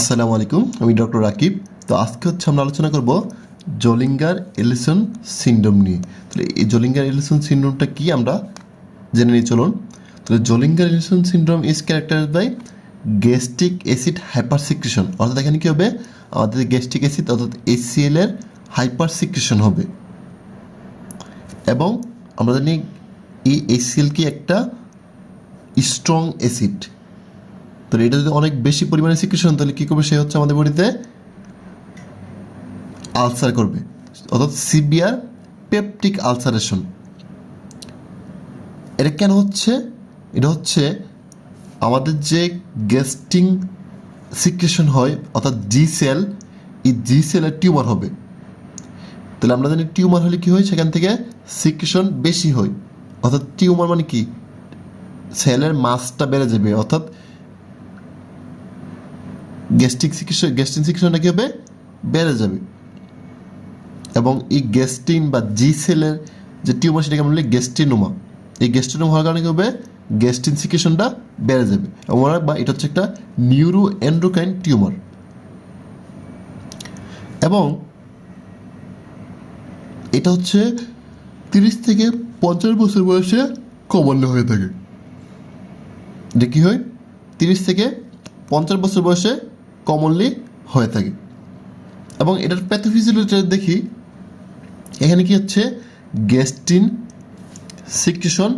আসসালামু আলাইকুম, আমি ডক্টর রাকিব। তো আজকে আমরা আলোচনা করব জোলিঙ্গার এলিসন সিনড্রোম নিয়ে। তাহলে এই জোলিঙ্গার এলিসন সিনড্রোমটা কি আমরা জেনে নিই চলুন। তাহলে Zollinger Ellison syndrome is characterized by gastric acid hyper secretion. অর্থাৎ এখানে কী হবে, আমাদের গ্যাস্ট্রিক অ্যাসিড অর্থাৎ HCl এর হাইপার সিক্রেশন হবে। এবং আমরা জানি এই HCl কি একটা স্ট্রং অ্যাসিড। তো এটা যদি অনেক বেশি পরিমাণে সিক্রেশন, তাহলে কী করবে, সে আমাদের বডিতে আলসার করবে, অর্থাৎ সিভিয়ার পেপটিক আলসারেশন। এটা কেন হচ্ছে? এটা হচ্ছে আমাদের যে গ্যাস্ট্রিক সিক্রেশন হয় অর্থাৎ জিসেল, এই জিসেলের টিউমার হবে। তাহলে আমরা জানি টিউমার হলে কী হয়, সেখান থেকে সিক্রেশন বেশি হয়। অর্থাৎ টিউমার মানে কি, সেলের মাসটা বেড়ে যাবে, অর্থাৎ গ্যাস্ট্রিক সিক্রেশনটা কী হবে, বেড়ে যাবে। এবং এই গ্যাস্ট্রিন বা জি সেলের যে টিউমার, সেটাকে আমরা বলি গ্যাস্ট্রিনোমা। এই গ্যাস্ট্রিনোমা হওয়ার কারণে কী হবে, গ্যাস্ট্রিন সিক্রেশনটা বেড়ে যাবে। এবং বা এটা হচ্ছে একটা নিউরো এন্ডোক্রাইন টিউমার। এবং এটা হচ্ছে 30 থেকে 50 বছর বয়সে কমনলি হয়ে থাকে। এটা কী হয়, 30 থেকে 50 বছর বয়সে কমনলি হয়ে থাকে। এবং এটার প্যাথোফিজিওলজি দেখি, এখানে কি হচ্ছে, গ্যাস্ট্রিন সিক্রেশন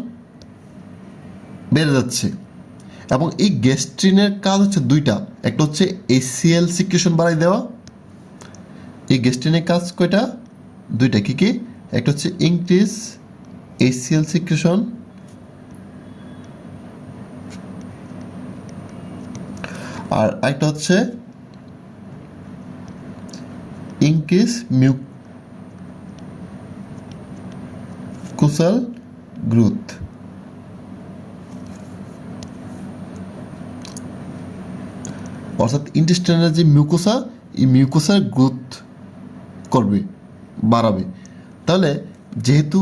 বেড়ে যাচ্ছে। এবং এই গ্যাস্ট্রিনের কাজ হচ্ছে দুইটা, একটা হচ্ছে HCl সিক্রেশন বাড়াই দেওয়া। এই গ্যাস্ট্রিনের কাজ কয়টা? দুইটা। কী কী? একটা হচ্ছে ইনক্রিজ HCl সিক্রেশন, আর একটা হচ্ছে ইনক্রিজ মিউকোসাল গ্রোথ। অর্থাৎ ইন্টেস্টাইনের যে মিউকোসা, এই মিউকোসার গ্রোথ করবে, বাড়াবে। তাহলে যেহেতু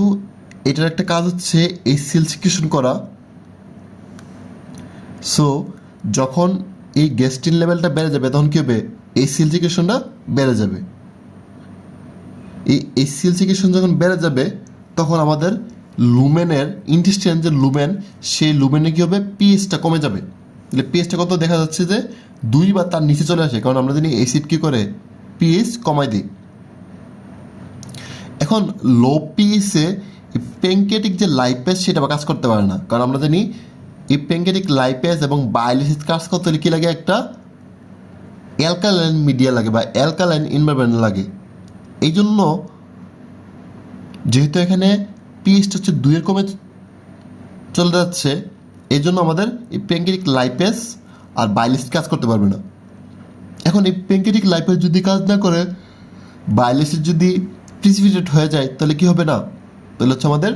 এটার একটা কাজ হচ্ছে HCl সিক্রেশন করা, সো যখন এই গ্যাস্ট্রিন লেভেলটা বেড়ে যাবে, তখন কী হবে, HCl সিক্রেশনটা বেড়ে যাবে। এই HCl সিক্রেশন যখন বেড়ে যাবে, তখন আমাদের লুমেনের ইন্টেস্টাইন যে লুমেন, সেই লুমেনে কী হবে, পিএইচটা কমে যাবে। তাহলে পিএইচটা কত দেখা যাচ্ছে যে 2 বা তার নিচে চলে আসে, কারণ আমরা জানি অ্যাসিড কী করে, পিএইচ কমায় দিই। এখন লো পিএইচে প্যানক্রিয়াটিক যে লাইপেজ, সেটা কাজ করতে পারে না, কারণ আমরা জানি এই প্যানক্রিয়াটিক লাইপেজ এবং বাইল অ্যাসিড কাজ করতে হলে কী লাগে, একটা অ্যালকালাইন মিডিয়া লাগে বা অ্যালকালাইন এনভায়রনমেন্ট লাগে। এই জন্য যেহেতু এখানে পিএইচটা হচ্ছে 2 কমে চলে যাচ্ছে, এই জন্য আমাদের এই প্যানক্রিয়াটিক লাইপেজ আর বাইল অ্যাসিড কাজ করতে পারবে না। এখন এই প্যানক্রিয়াটিক লাইপেজ যদি কাজ না করে, বাইল অ্যাসিড যদি প্রিসিপিটেট হয়ে যায়, তাহলে কী হবে না, তাহলে হচ্ছে আমাদের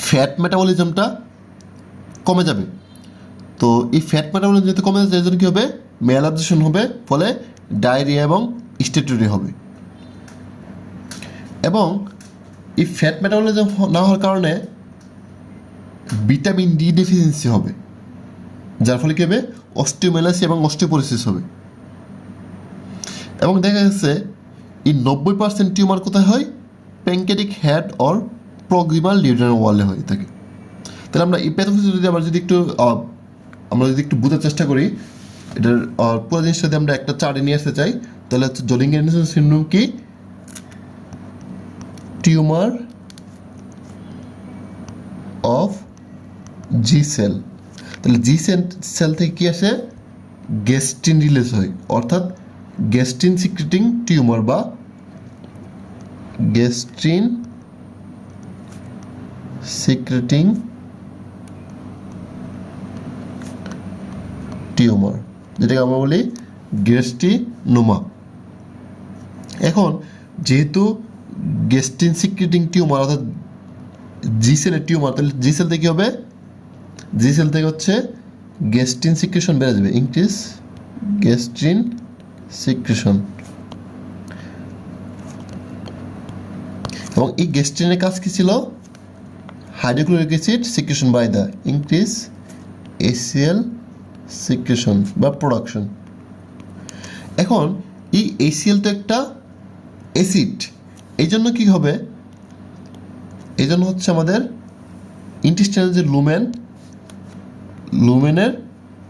ফ্যাট মেটাবলিজমটা কমে যাবে। তো এই ফ্যাট মেটাবলিজম যেহেতু কমে যাচ্ছে, এই জন্য কী হবে, ম্যালঅ্যাবজর্পশন হবে, ফলে ডায়রিয়া এবং স্টেটরি হবে। এবং এই ফ্যাট মেটাবলিজম না হওয়ার কারণে ভিটামিন ডি ডেফিসিয়েন্সি হবে, যার ফলে কী হবে, অস্টিওমেলাসিস এবং অস্টিওপোরোসিস হবে। এবং দেখা গেছে এই 90% টিউমার কোথায় হয়, pancreatic head or proximal duodenal ওয়ালে হয়ে থাকে। তাহলে আমরা এই প্যাথোফিজিওলজি আমরা যদি একটু বোঝার চেষ্টা করি, এটার পুরো জিনিসটা যদি আমরা একটা চার্টে নিয়ে আসতে চাই, তাহলে হচ্ছে জোলিঙ্গার এলিসন সিনড্রোম কি, টিউমার অফ জি সেল। তাহলে জি সেল থেকে কী আসে, গ্যাস্ট্রিন রিলিজ হয়, অর্থাৎ গ্যাস্ট্রিন সিক্রেটিং টিউমার বা গ্যাস্ট্রিন সিক্রেটিং টিউমার, যেটাকে আমরা বলি গ্যাস্ট্রিনোমা। এখন যেহেতু গ্যাস্ট্রিন সিক্রেটিং টিউমার অর্থাৎ জি সেলের টিউমার, তাহলে জি সেল থেকে হবে, জি সেল থেকে হচ্ছে গ্যাস্ট্রিন সিক্রেশন বেড়ে যাবে, ইনক্রিজ গ্যাস্ট্রিন সিক্রেশন। এবং এই গ্যাস্ট্রিনের কাজ কী ছিল, hydrochloric acid secretion by the increase HCl secretion বা প্রোডাকশন। এখন এই HCl তো একটা অ্যাসিড, এই জন্য কী হবে, এই জন্য হচ্ছে আমাদের ইন্টেস্টাইনাল যে লুমেনের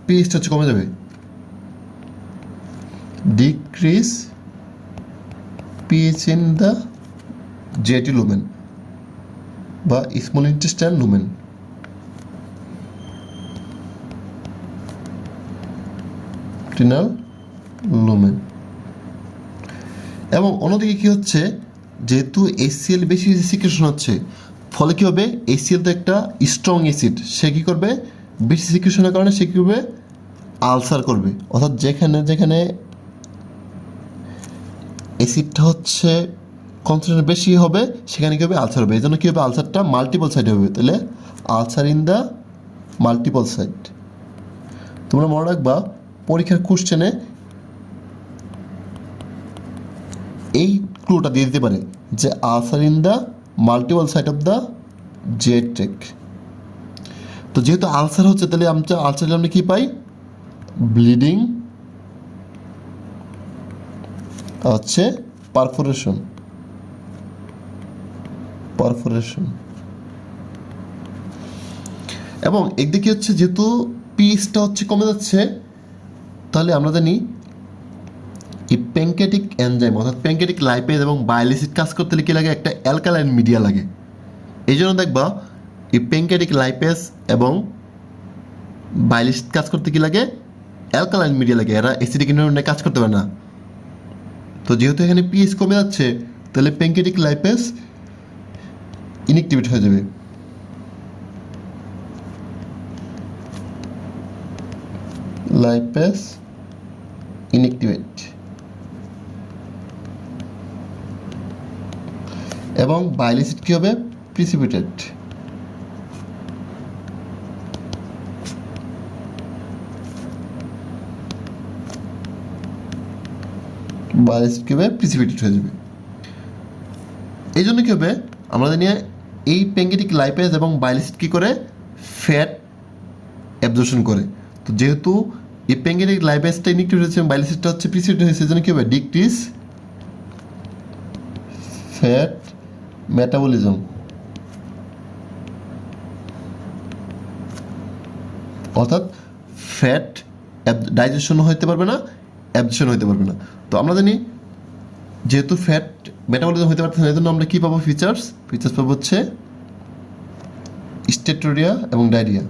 পিএইচটা হচ্ছে কমে যাবে, decrease pH in the jetty lumen বা স্মল ইন্টেস্টাইন লুমেন। টিনাল লুমেন। এবং অন্যদিকে কী হচ্ছে, যেহেতু HCl বেশি বেশি সিক্রেশন হচ্ছে, ফলে কী হবে, HCl তো একটা স্ট্রং অ্যাসিড, সে কী করবে, বেশি সিক্রেশনের কারণে সে কী করবে, আলসার করবে। অর্থাৎ যেখানে যেখানে অ্যাসিডটা হচ্ছে কনসেন্ট্রেশন বেশি হবে সেখানে কী হবে, আলসার হবে। এই জন্য কী হবে, আলসারটা মাল্টিপল সাইডে হবে। তাহলে ulcer in the multiple side. তোমরা মনে রাখবা পরীক্ষার কোশ্চেনে এই ক্লুটা দিয়ে দিতে পারে যে ulcer in the multiple side of the gastric. তো যেহেতু আলসার হচ্ছে, তাহলে আলসার আমরা কী পাই, ব্লিডিং হচ্ছে পারফোরেশন। এবং একদিকে হচ্ছে যেহেতু পিএইচটা হচ্ছে কমে যাচ্ছে, তাহলে আমরা জানি এই প্যানক্রিয়াটিক এনজাইম অর্থাৎ প্যানক্রিয়াটিক লাইপেজ এবং বাইল অ্যাসিড কাজ করতে হলে কী লাগে, একটা অ্যালকালাইন মিডিয়া লাগে। এই জন্য দেখবা এই প্যানক্রিয়াটিক লাইপেজ এবং বাইল অ্যাসিড কাজ করতে কী লাগে, অ্যালকালাইন মিডিয়া লাগে। এরা অ্যাসিডিক এনভায়রনমেন্টে কাজ করতে পারে না। তো যেহেতু এখানে পিএইচ কমে যাচ্ছে, তাহলে প্যানক্রিয়াটিক লাইপেজ ইনএক্টিভেট হয়ে যাবে। লাইপেজ ইনএক্টিভেট এবং বাইল অ্যাসিড কী হবে, প্রিসিপিটেট। বাইল অ্যাসিড কী হবে, প্রিসিপিটেট হয়ে যাবে। এই জন্য কী হবে, আমরা জানি এই প্যানক্রিয়াটিক লাইপেজ এবং বাইল অ্যাসিড কী করে, ফ্যাট অ্যাবজর্পশন করে। তো যেহেতু এই প্যানক্রিয়াটিক লাইপেজটা ইনএক্টিভ হয়েছে, বাইল অ্যাসিডটা হচ্ছে প্রিসিপিটেট হয়েছে, জন্য কী হবে, ডিক্রিজ ফ্যাট মেটাবলিজম। অর্থাৎ ফ্যাট ডাইজেশন হইতে পারবে না, অ্যাবজর্পশন হইতে পারবে না। তো আমরা জানি যেহেতু ফ্যাট মেটাবলিজম হইতে পারতেছে না, এই জন্য আমরা কী পাবো, ফিচার্স পাবো হচ্ছে স্টেটোরিয়া এবং diarrhoea.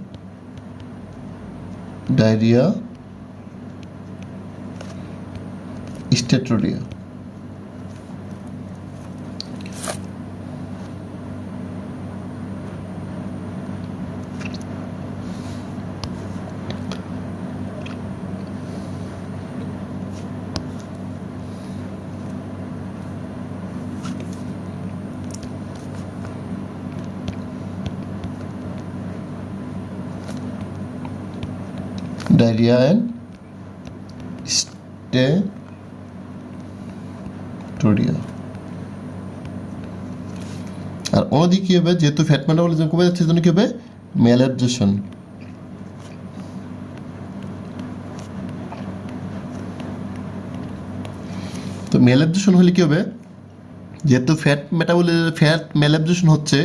Steatorrhoea. Diarrhoea and steatorrhoea. আর অন্যদিকে কী হবে, যেহেতু ফ্যাট মেটাবলিজম কমে যাচ্ছে, জন্য কী হবে, ম্যালঅ্যাবজর্পশন। তো ম্যালঅ্যাবজর্পশন হলে কী হবে, যেহেতু ফ্যাট ম্যালঅ্যাবজর্পশন হচ্ছে,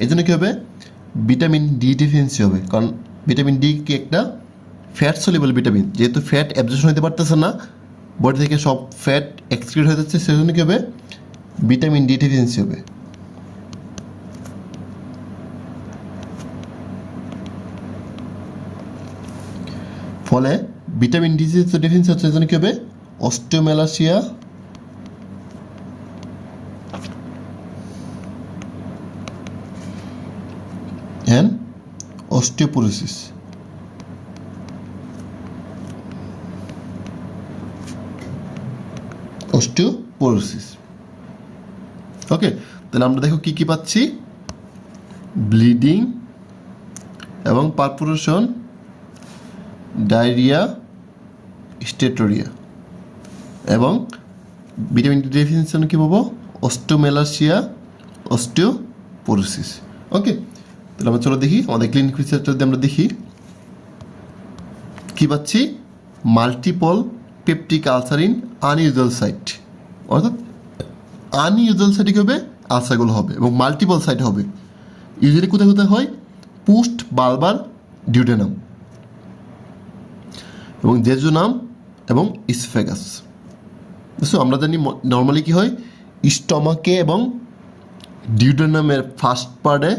এই জন্য কী হবে, ভিটামিন ডি ডিফিসিয়েন্সি হবে। কারণ ভিটামিন ডি কি একটা ফ্যাট সলিবল ভিটামিন, যেহেতু ফ্যাট অ্যাবজর্পশন হতে পারতেছে না, বডি থেকে সব ফ্যাট এক্সক্রিট হয়ে যাচ্ছে, সেজন্য কী হবে, ভিটামিন ডি ডিফিসিয়েন্সি হবে। ফলে ভিটামিন ডি ডিফিসিয়েন্সি হচ্ছে, সেজন্য কী হবে, অস্টিওম্যালাসিয়া অ্যান্ড অস্টিওপোরোসিস। ওকে, তাহলে আমরা দেখো কী কী পাচ্ছি, ব্লিডিং এবং পারফোরেশন, ডায়রিয়া, স্টেটোরিয়া এবং ভিটামিন ডি ডেফিসিয়েন্সি কী পাবো, অস্টিওমেলাসিয়া, অস্টিওপোরোসিস। ওকে, তাহলে আমরা চলো দেখি আমাদের ক্লিনিক রিসার্চ যদি আমরা দেখি, কী পাচ্ছি, multiple peptic ulcer in unusual site, অর্থাৎ আনইউজুয়াল সাইটে কী হবে, আলসারগুলো হবে এবং মাল্টিপল সাইট হবে। ইউজুয়ালি কোথায় কোথায় হয়, পোস্ট বালবার ডিউডেনাম এবং জেজুনাম এবং ইসফেগাস। বুঝছো, আমরা জানি নর্মালি কী হয়, স্টমাকে এবং ডিউডেনামের ফার্স্ট পার্টে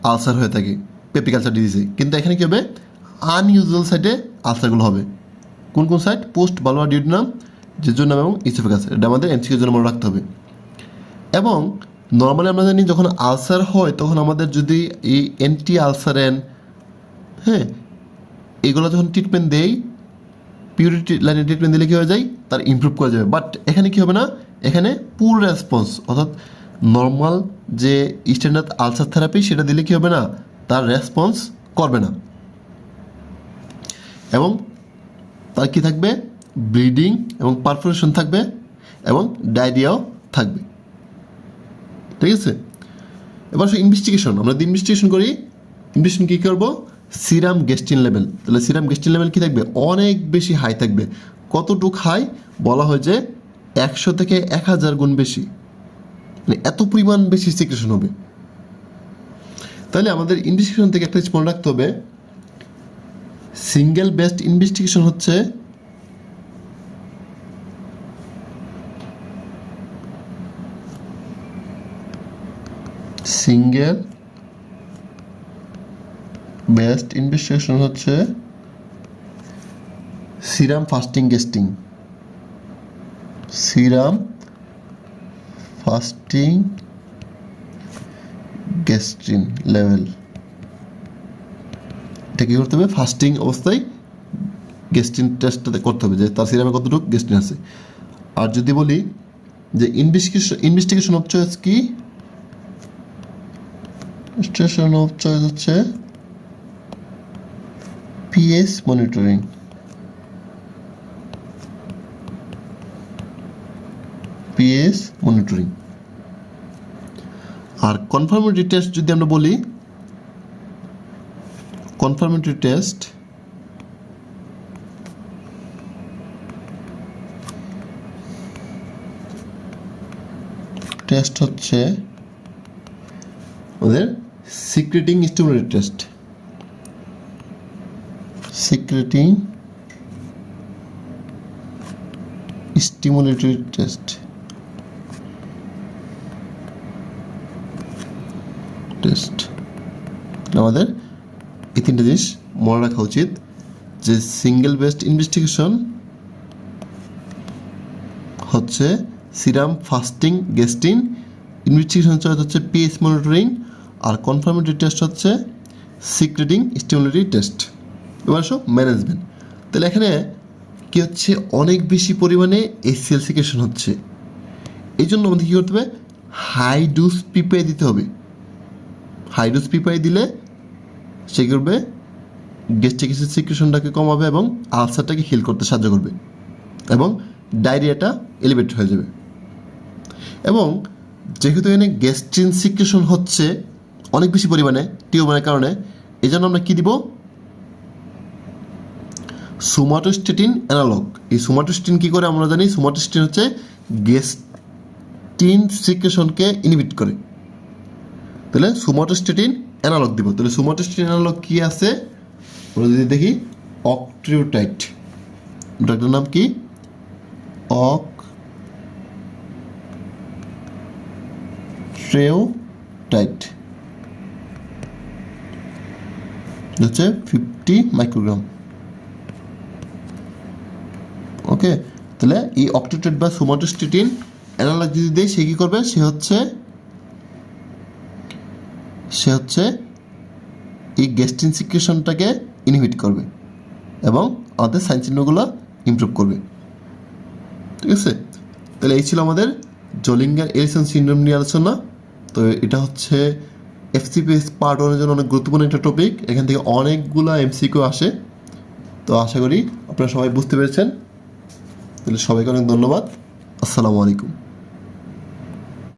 আলসার হয়ে থাকে পেপটিক আলসার ডিজিজে, কিন্তু এখানে কী হবে, আনইউজুয়াল সাইটে আলসারগুলো হবে। কোন কোন site, post Balbir duodenum, jejunum এবং ইসফেগাস। এটা আমাদের এমসিকিউর জন্য মনে রাখতে হবে। এবং নর্মালি আমরা জানি যখন আলসার হয় তখন আমাদের যদি এই অ্যান্টি আলসারেন, হ্যাঁ, এগুলো যখন ট্রিটমেন্ট দেই, পিউরিটি লাইনে ট্রিটমেন্ট দিলে কী হয়ে যায়, তার ইমপ্রুভ করা যাবে। বাট এখানে কী হবে না, এখানে পুর রেসপন্স, অর্থাৎ নর্মাল যে স্ট্যান্ডার্ড আলসার থেরাপি সেটা দিলে কী হবে না, তার রেসপন্স করবে না এবং তার কী থাকবে, ব্লিডিং এবং পারফোরেশন থাকবে এবং ডায়রিয়াও থাকবে। ঠিক আছে, এবার ইনভেস্টিগেশন, আমরা যদি ইনভেস্টিগেশন করি, ইনভেস্টিগেশন কী করবো, সিরাম গ্যাস্ট্রিন লেভেল। তাহলে সিরাম গ্যাস্ট্রিন লেভেল কী থাকবে, অনেক বেশি হাই থাকবে। কতটুক হাই, বলা হয় যে 100 থেকে 1000 গুণ বেশি, মানে এত পরিমাণ বেশি সিক্রেশন হবে। তাহলে আমাদের ইনভেস্টিগেশন থেকে একটা মনে রাখতে হবে, সিঙ্গেল বেস্ট ইনভেস্টিগেশন হচ্ছে সিঙ্গেল বেস্ট ইনভেস্টিগেশন হচ্ছে serum fasting gastrin, serum fasting gastrin level. এটা কী করতে হবে, ফাস্টিং অবস্থায় গ্যাস্ট্রিন টেস্টটা করতে হবে যে তার সিরামে কতটুকু গ্যাস্ট্রিন আছে। আর যদি বলি যে ইনভেস্টিগেশন অফ চয়েস কি, ইনভেস্টিগেশন অফ চয়েস হচ্ছে পিএস মনিটরিং। PS monitoring. আর কনফার্মেটরি টেস্ট যদি আমরা বলি, কনফার্মেটরি টেস্ট হচ্ছে ওদের secretin stimulatory test, secretin stimulatory test. আমাদের এই তিনটে জিনিস মনে রাখা উচিত যে সিঙ্গেল বেস্ট ইনভেস্টিগেশন হচ্ছে serum fasting gastrin, investigation choice হচ্ছে পিএস মনিটরিং, আর কনফার্মেটরি টেস্ট হচ্ছে সিক্রেটিং স্টিমুলেটরি টেস্ট। এবার আসো ম্যানেজমেন্ট। তাহলে এখানে কী হচ্ছে, অনেক বেশি পরিমাণে এসিএল সিক্রেশন হচ্ছে, এই জন্য আমাদের কী করতে হবে, হাই ডোজ পিপিআই দিতে হবে। হাই ডোজ পিপিআই দিলে সে করবে গ্যাস্ট্রিক অ্যাসিড সিক্রেশনটাকে কমাবে এবং আলসারটাকে হিল করতে সাহায্য করবে এবং ডায়রিয়াটা এলিভেট হয়ে যাবে। এবং যেহেতু এখানে গ্যাস্ট্রিন সিক্রেশন হচ্ছে অনেক বেশি পরিমাণে টিউমারের কারণে, এই জন্য আমরা কী দিব, সোমাটোস্টেটিন অ্যানালগ। এই সোমাটোস্টেটিন কী করে আমরা জানি, সোমাটোস্টেটিন হচ্ছে গ্যাস্ট্রিন সিক্রেশনকে ইনহিবিট করে। তাহলে সোমাটোস্টেটিন অ্যানালগ দিব। তাহলে সোমাটোস্টেটিন অ্যানালগ কী আছে, আমরা যদি দেখি অকট্রিওটাইড, ড্রাগটার নাম কি, অকট্রিওটাইড হচ্ছে 50 মাইক্রোগ্রাম। ওকে, তাহলে এই অকট্রিওটাইড বা সোমাটোস্টেটিন অ্যানালগ যদি দেয়, সে কী করবে, সে হচ্ছে এই গ্যাস্ট্রিন সিক্রেশনটাকে ইনহিবিট করবে এবং আমাদের সাইন চিহ্নগুলো ইমপ্রুভ করবে। ঠিক আছে, তাহলে এই ছিল আমাদের জোলিঙ্গার এরিসন সিনড্রোম নিয়ে আলোচনা। তো এটা হচ্ছে এফসিপিএস পার্ট 1 এর জন্য অনেক গুরুত্বপূর্ণ একটা টপিক। এখান থেকে অনেকগুলো এমসিকিউ আসে। তো আশা করি আপনারা সবাই বুঝতে পেরেছেন। তাহলে সবাইকে অনেক ধন্যবাদ। আসসালামু আলাইকুম।